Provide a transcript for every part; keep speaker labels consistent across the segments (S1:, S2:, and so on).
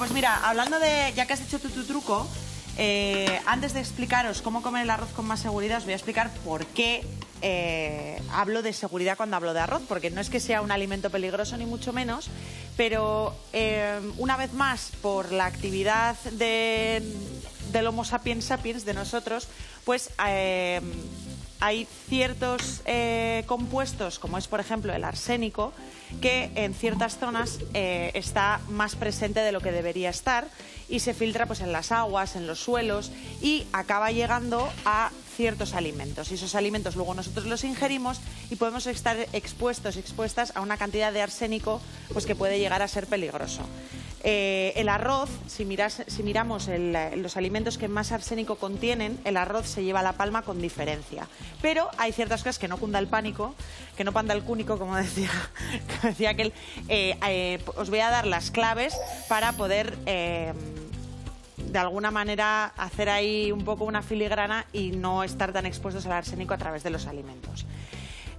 S1: pues mira, hablando de, ya que has hecho tu truco, antes de explicaros cómo comer el arroz con más seguridad, os voy a explicar por qué hablo de seguridad cuando hablo de arroz, porque no es que sea un alimento peligroso ni mucho menos, pero una vez más, por la actividad del Homo sapiens sapiens, de nosotros, pues hay ciertos compuestos, como es por ejemplo el arsénico, que en ciertas zonas está más presente de lo que debería estar y se filtra pues en las aguas, en los suelos y acaba llegando a ciertos alimentos. Y esos alimentos luego nosotros los ingerimos y podemos estar expuestas a una cantidad de arsénico pues que puede llegar a ser peligroso. El arroz, si miramos los alimentos que más arsénico contienen, el arroz se lleva la palma con diferencia. Pero hay ciertas cosas que no cunda el pánico, que no panda el cúnico, como decía aquel. Os voy a dar las claves para poder, de alguna manera, hacer ahí un poco una filigrana y no estar tan expuestos al arsénico a través de los alimentos.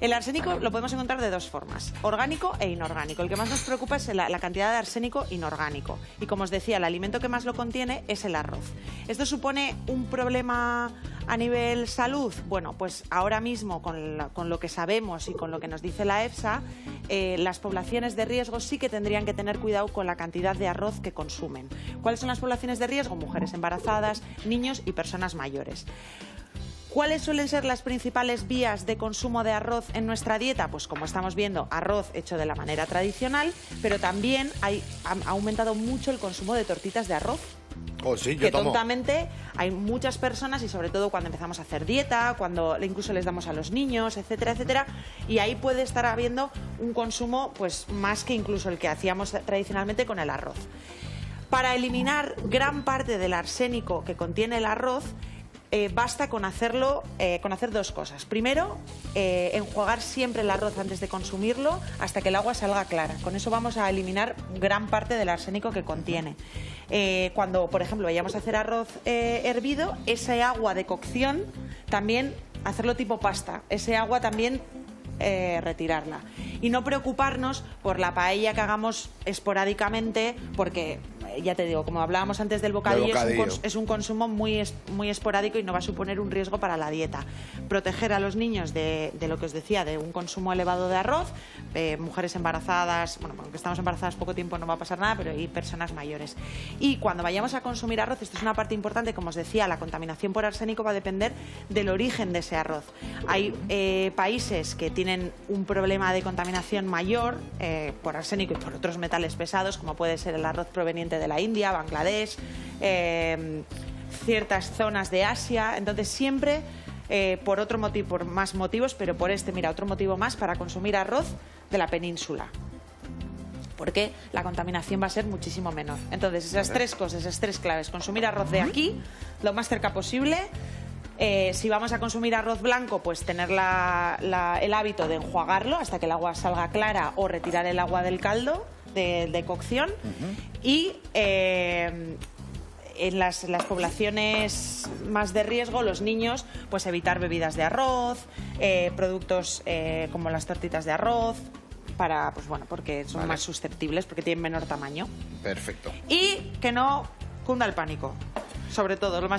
S1: El arsénico lo podemos encontrar de dos formas, orgánico e inorgánico. El que más nos preocupa es la cantidad de arsénico inorgánico. Y como os decía, el alimento que más lo contiene es el arroz. ¿Esto supone un problema a nivel salud? Bueno, pues ahora mismo con lo que sabemos y con lo que nos dice la EFSA, las poblaciones de riesgo sí que tendrían que tener cuidado con la cantidad de arroz que consumen. ¿Cuáles son las poblaciones de riesgo? Mujeres embarazadas, niños y personas mayores. ¿Cuáles suelen ser las principales vías de consumo de arroz en nuestra dieta? Pues como estamos viendo, arroz hecho de la manera tradicional, pero también ha aumentado mucho el consumo de tortitas de arroz.
S2: Oh, sí, yo
S1: que
S2: tomo.
S1: tontamente hay muchas personas, y sobre todo cuando empezamos a hacer dieta, cuando incluso les damos a los niños, etcétera, etcétera, y ahí puede estar habiendo un consumo pues más que incluso el que hacíamos tradicionalmente con el arroz. Para eliminar gran parte del arsénico que contiene el arroz, basta con hacer dos cosas. Primero, enjuagar siempre el arroz antes de consumirlo hasta que el agua salga clara. Con eso vamos a eliminar gran parte del arsénico que contiene. Cuando, por ejemplo, vayamos a hacer arroz hervido, ese agua de cocción también hacerlo tipo pasta. Ese agua también retirarla. Y no preocuparnos por la paella que hagamos esporádicamente, porque ya te digo, como hablábamos antes del bocadillo, es un consumo muy esporádico y no va a suponer un riesgo para la dieta. Proteger a los niños de lo que os decía, de un consumo elevado de arroz, mujeres embarazadas, bueno, aunque estamos embarazadas poco tiempo no va a pasar nada, pero hay personas mayores. Y cuando vayamos a consumir arroz, esto es una parte importante, como os decía, la contaminación por arsénico va a depender del origen de ese arroz. Hay países que tienen un problema de contaminación mayor por arsénico y por otros metales pesados, como puede ser el arroz proveniente de la India, Bangladesh, ciertas zonas de Asia. Entonces siempre por otro motivo, por más motivos, pero por mira, otro motivo más para consumir arroz de la península, porque la contaminación va a ser muchísimo menor. Entonces esas tres cosas, esas tres claves: consumir arroz de aquí, lo más cerca posible. Si vamos a consumir arroz blanco, pues tener el hábito de enjuagarlo hasta que el agua salga clara o retirar el agua del caldo de cocción. Y en las poblaciones más de riesgo, los niños, pues evitar bebidas de arroz, productos como las tortitas de arroz, pues bueno, porque son más susceptibles, porque tienen menor tamaño.
S2: Perfecto.
S1: Y que no cunda el pánico, sobre todo, lo más